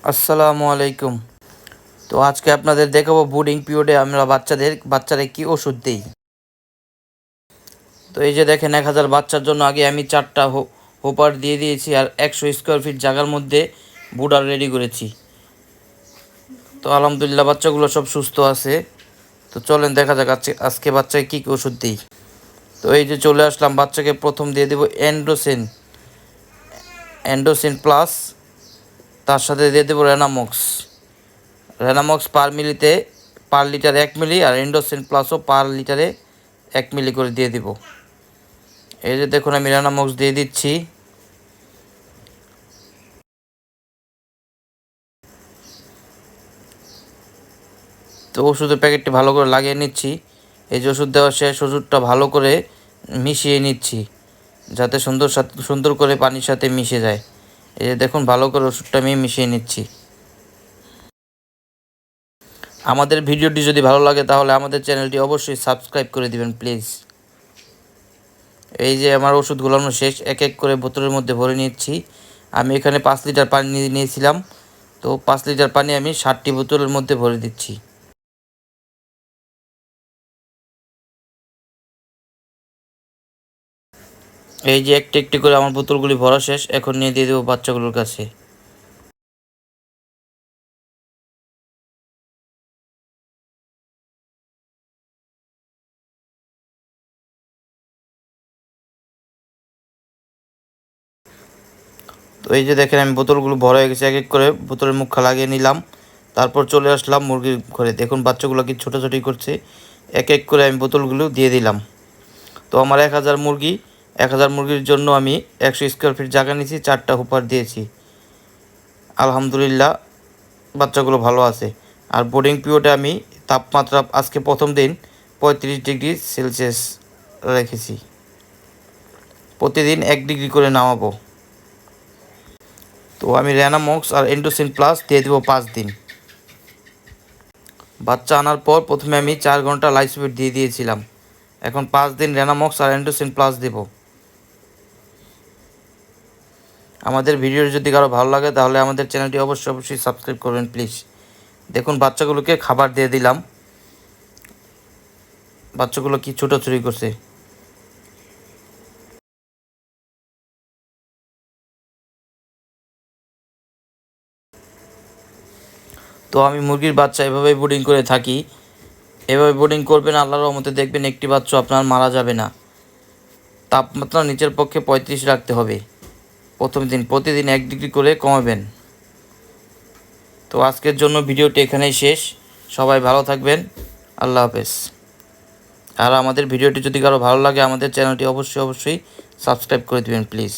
আসসালামু আলাইকুম। তো আজকে আপনাদের দেখাবো বোর্ডিং পিরিয়ডে আমরা বাচ্চাদের কি ওষুধ দিই। তো এই যে দেখেন 1000 বাচ্চার জন্য আগে আমি 4টা হোপার দিয়ে দিয়েছি আর 100 স্কোয়ার ফিট জায়গার মধ্যে বুডার রেডি করেছি। তো আলহামদুলিল্লাহ বাচ্চাগুলো সব সুস্থ আছে। তো চলেন দেখা যাক আজকে বাচ্চাকে কী ওষুধ দিই। তো এই যে চলে আসলাম, বাচ্চাকে প্রথম দিয়ে দেবো এন্ডোসিন প্লাস, তার সাথে দিয়ে দেবো রেনামক্স পার লিটার 1 মিলি, আর এন্ডোসিন প্লাসও পার লিটারে 1 মিলি করে দিয়ে দিব। এই যে দেখুন আমি রেনামক্স দিয়ে দিচ্ছি। তো ওষুধের প্যাকেটটি ভালো করে লাগিয়ে নিচ্ছি। এই যে ওষুধ দেওয়া শেষ, ওষুধটা ভালো করে মিশিয়ে নিচ্ছি যাতে সুন্দর করে পানির সাথে মিশে যায়। এই যে দেখুন ভালো করে ওষুধটা আমি মিশিয়ে নিচ্ছি। আমাদের ভিডিওটি যদি ভালো লাগে তাহলে আমাদের চ্যানেলটি অবশ্যই সাবস্ক্রাইব করে দিবেন প্লিজ। এই যে আমার ওষুধ গুলানো শেষ, এক এক করে বোতলের মধ্যে ভরে নিচ্ছি। আমি এখানে 5 লিটার পানি নিয়েছিলাম। তো 5 লিটার পানি আমি 60টি বোতলের মধ্যে ভরে দিচ্ছি। এই যে একটি একটি করে আমার বোতলগুলি ভরা শেষ, এখন নিয়ে দিয়ে দেবো বাচ্চাগুলোর কাছে। তো এই যে দেখেন আমি বোতলগুলো ভরা হয়ে গেছে, এক এক করে বোতলের মুখটা লাগিয়ে নিলাম। তারপর চলে আসলাম মুরগির ঘরে। দেখুন বাচ্চাগুলো কি ছোটাছুটি করছে। এক এক করে আমি বোতলগুলো দিয়ে দিলাম। তো আমার 1000 মুরগির জন্য আমি 100 স্কোয়ার ফিট জায়গা নিয়েছি, 4টা হুপার দিয়েছি। আলহামদুলিল্লাহ বাচ্চাগুলো ভালো আছে। আর বোর্ডিং পিরিয়ডে আমি তাপমাত্রা আজকে প্রথম দিন 35 ডিগ্রি সেলসিয়াস রেখেছি। প্রতিদিন 1 ডিগ্রি করে নামাবো। তো আমি রেনামক্স আর এন্ডোসিন প্লাস দিয়ে দেবো 5 দিন। বাচ্চা আনার পর প্রথমে আমি 4 ঘন্টা লাইসোভিট দিয়ে দিয়েছিলাম। এখন 5 দিন রেনামক্স আর এন্ডোসিন প্লাস দেব। আমাদের ভিডিও যদি কারো ভালো লাগে তাহলে আমাদের চ্যানেলটি অবশ্যই সাবস্ক্রাইব করবেন প্লিজ। দেখুন বাচ্চাগুলোকে খাবার দিয়ে দিলাম। বাচ্চাগুলো কি ছোটাছুটি করছে। তো আমি মুরগির বাচ্চা এভাবেই বোর্ডিং করে থাকি। এভাবে বোর্ডিং করবেন, আল্লাহর রহমতে দেখবেন একটি বাচ্চা আপনার মারা যাবে না। তাপমাত্রা নিচের পক্ষে 35 রাখতে হবে। প্রতিদিন 1 ডিগ্রি করে কমাবেন। তো আজকের জন্য ভিডিওটি এখানেই শেষ। সবাই ভালো থাকবেন। আল্লাহ হাফেজ। আর আমাদের ভিডিওটি যদি কারো ভালো লাগে আমাদের চ্যানেলটি অবশ্যই সাবস্ক্রাইব করে দেবেন প্লিজ।